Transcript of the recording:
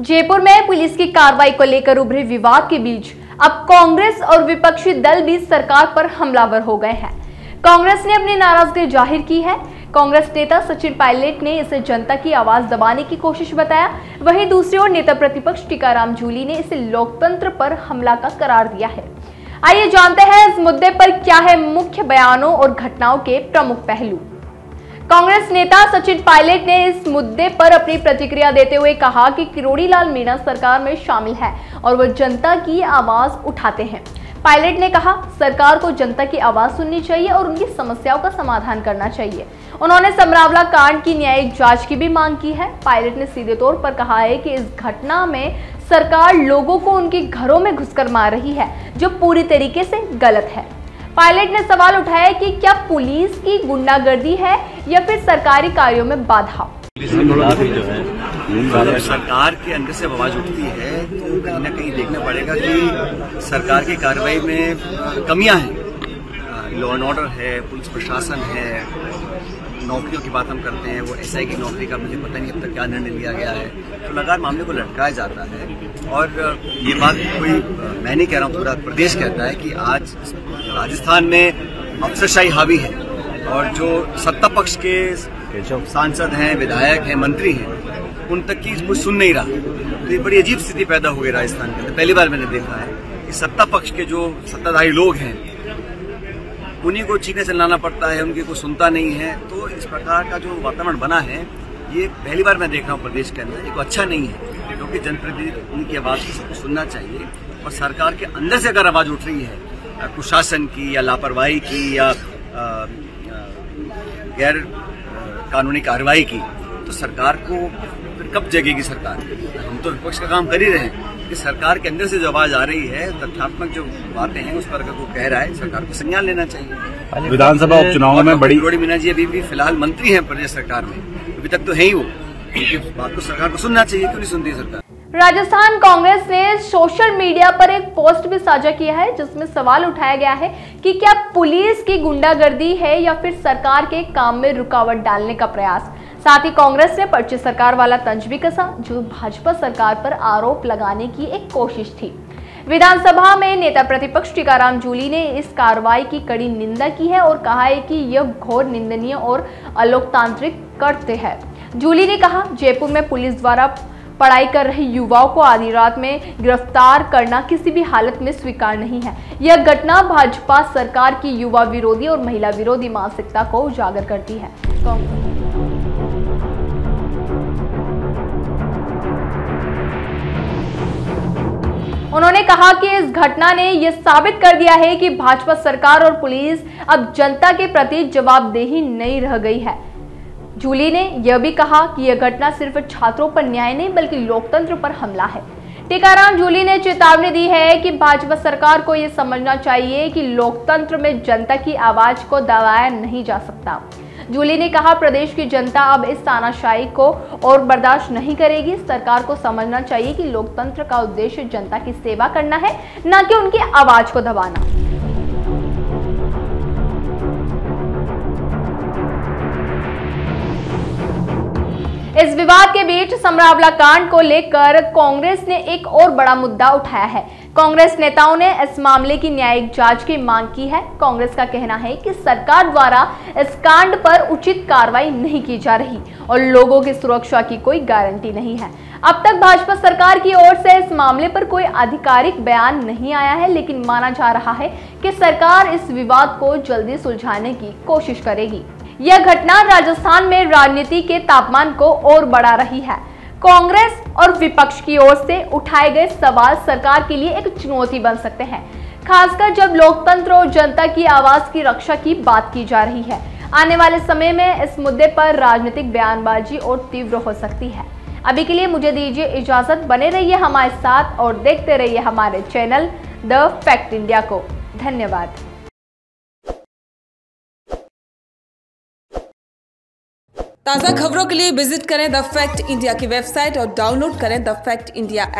जयपुर में पुलिस की कार्रवाई को लेकर उभरे विवाद के बीच अब कांग्रेस और विपक्षी दल भी सरकार पर हमलावर हो गए हैं। कांग्रेस ने अपनी नाराजगी जाहिर की है। कांग्रेस नेता सचिन पायलट ने इसे जनता की आवाज दबाने की कोशिश बताया। वहीं दूसरी ओर नेता प्रतिपक्ष टीकाराम जूली ने इसे लोकतंत्र पर हमला का करार दिया है। आइए जानते हैं इस मुद्दे पर क्या है मुख्य बयानों और घटनाओं के प्रमुख पहलू। कांग्रेस नेता सचिन पायलट ने इस मुद्दे पर अपनी प्रतिक्रिया देते हुए कहा कि किरोड़ी लाल मीणा सरकार में शामिल है और वो जनता की आवाज उठाते हैं। पायलट ने कहा, सरकार को जनता की आवाज सुननी चाहिए और उनकी समस्याओं का समाधान करना चाहिए। उन्होंने समरावला कांड की न्यायिक जांच की भी मांग की है। पायलट ने सीधे तौर पर कहा है कि इस घटना में सरकार लोगों को उनके घरों में घुसकर मार रही है, जो पूरी तरीके से गलत है। पायलट ने सवाल उठाया कि क्या पुलिस की गुंडागर्दी है या फिर सरकारी कार्यों में बाधा। सरकार के अंदर से आवाज उठती है तो कहीं ना कहीं देखना पड़ेगा कि सरकार की कार्रवाई में कमियां हैं। लॉ एंड ऑर्डर है, पुलिस प्रशासन है, नौकरियों की बात हम करते हैं, वो एसआई की नौकरी का मुझे पता नहीं अब तक क्या निर्णय लिया गया है। तो लगातार मामले को लटकाया जाता है और ये बात कोई मैं नहीं कह रहा हूँ, पूरा प्रदेश कहता है कि आज राजस्थान में अफसरशाही हावी है और जो सत्ता पक्ष के सांसद हैं, विधायक हैं, मंत्री हैं, उन तक की कुछ सुन नहीं रहा। तो ये बड़ी अजीब स्थिति पैदा हो गई राजस्थान के अंदर। पहली बार मैंने देखा है कि सत्ता पक्ष के जो सत्ताधारी लोग हैं उन्हीं को चीखें चिल्लाना पड़ता है, उनकी कोई सुनता नहीं है। तो इस प्रकार का जो वातावरण बना है ये पहली बार मैं देख रहा हूँ प्रदेश के अंदर। ये तो अच्छा नहीं है, क्योंकि जनप्रतिनिधि उनकी आवाज को सुनना चाहिए और सरकार के अंदर से अगर आवाज उठ रही है कुशासन की या लापरवाही की या गैर कानूनी कार्रवाई की, तो सरकार को फिर कब जगेगी सरकार। हम तो विपक्ष का काम कर ही रहे हैं कि सरकार के अंदर से जो आवाज आ रही है, तथ्यात्मक जो बातें हैं उस पर अगर वो कह रहा है, सरकार को संज्ञान लेना चाहिए। विधानसभा उपचुनाव में बड़ी किरोड़ी मीणा जी अभी भी फिलहाल मंत्री हैं प्रदेश सरकार में, अभी तक तो है ही वो। बात को सरकार को सुनना चाहिए, क्यों नहीं सुनती सरकार। राजस्थान कांग्रेस ने सोशल मीडिया पर एक पोस्ट भी साझा किया है जिसमें सवाल उठाया गया है कि क्या पुलिस की गुंडागर्दी है या फिर सरकार के काम में रुकावट डालने का प्रयास। साथ ही कांग्रेस ने पर्ची सरकार वाला तंज भी कसा, जो भाजपा सरकार पर आरोप लगाने की एक कोशिश थी। विधानसभा में नेता प्रतिपक्ष टीकाराम जूली ने इस कार्रवाई की कड़ी निंदा की है और कहा है कि यह घोर निंदनीय और अलोकतांत्रिक कृत्य है। जूली ने कहा, जयपुर में पुलिस द्वारा पढ़ाई कर रहे युवाओं को आधी रात में गिरफ्तार करना किसी भी हालत में स्वीकार नहीं है। यह घटना भाजपा सरकार की युवा विरोधी और महिला विरोधी मानसिकता को उजागर करती है। उन्होंने कहा कि इस घटना ने यह साबित कर दिया है कि भाजपा सरकार और पुलिस अब जनता के प्रति जवाबदेही नहीं रह गई है। जूली ने यह भी कहा कि यह घटना सिर्फ छात्रों पर न्याय नहीं बल्कि लोकतंत्र पर हमला है। टीकाराम जूली ने चेतावनी दी है कि भाजपा सरकार को यह समझना चाहिए कि लोकतंत्र में जनता की आवाज को दबाया नहीं जा सकता। जूली ने कहा, प्रदेश की जनता अब इस तानाशाही को और बर्दाश्त नहीं करेगी। सरकार को समझना चाहिए कि लोकतंत्र का उद्देश्य जनता की सेवा करना है, न कि उनकी आवाज को दबाना। इस विवाद के बीच समरावला कांड को लेकर कांग्रेस ने एक और बड़ा मुद्दा उठाया है। कांग्रेस नेताओं ने इस मामले की न्यायिक जांच की मांग की है। कांग्रेस का कहना है कि सरकार द्वारा इस कांड पर उचित कार्रवाई नहीं की जा रही और लोगों की सुरक्षा की कोई गारंटी नहीं है। अब तक भाजपा सरकार की ओर से इस मामले पर कोई आधिकारिक बयान नहीं आया है, लेकिन माना जा रहा है कि सरकार इस विवाद को जल्दी सुलझाने की कोशिश करेगी। यह घटना राजस्थान में राजनीति के तापमान को और बढ़ा रही है। कांग्रेस और विपक्ष की ओर से उठाए गए सवाल सरकार के लिए एक चुनौती बन सकते हैं, खासकर जब लोकतंत्र और जनता की आवाज की रक्षा की बात की जा रही है। आने वाले समय में इस मुद्दे पर राजनीतिक बयानबाजी और तीव्र हो सकती है। अभी के लिए मुझे दीजिए इजाजत। बने रहिए हमारे साथ और देखते रहिए हमारे चैनल द फैक्ट इंडिया को। धन्यवाद। ताज़ा खबरों के लिए विजिट करें द फैक्ट इंडिया की वेबसाइट और डाउनलोड करें द फैक्ट इंडिया ऐप।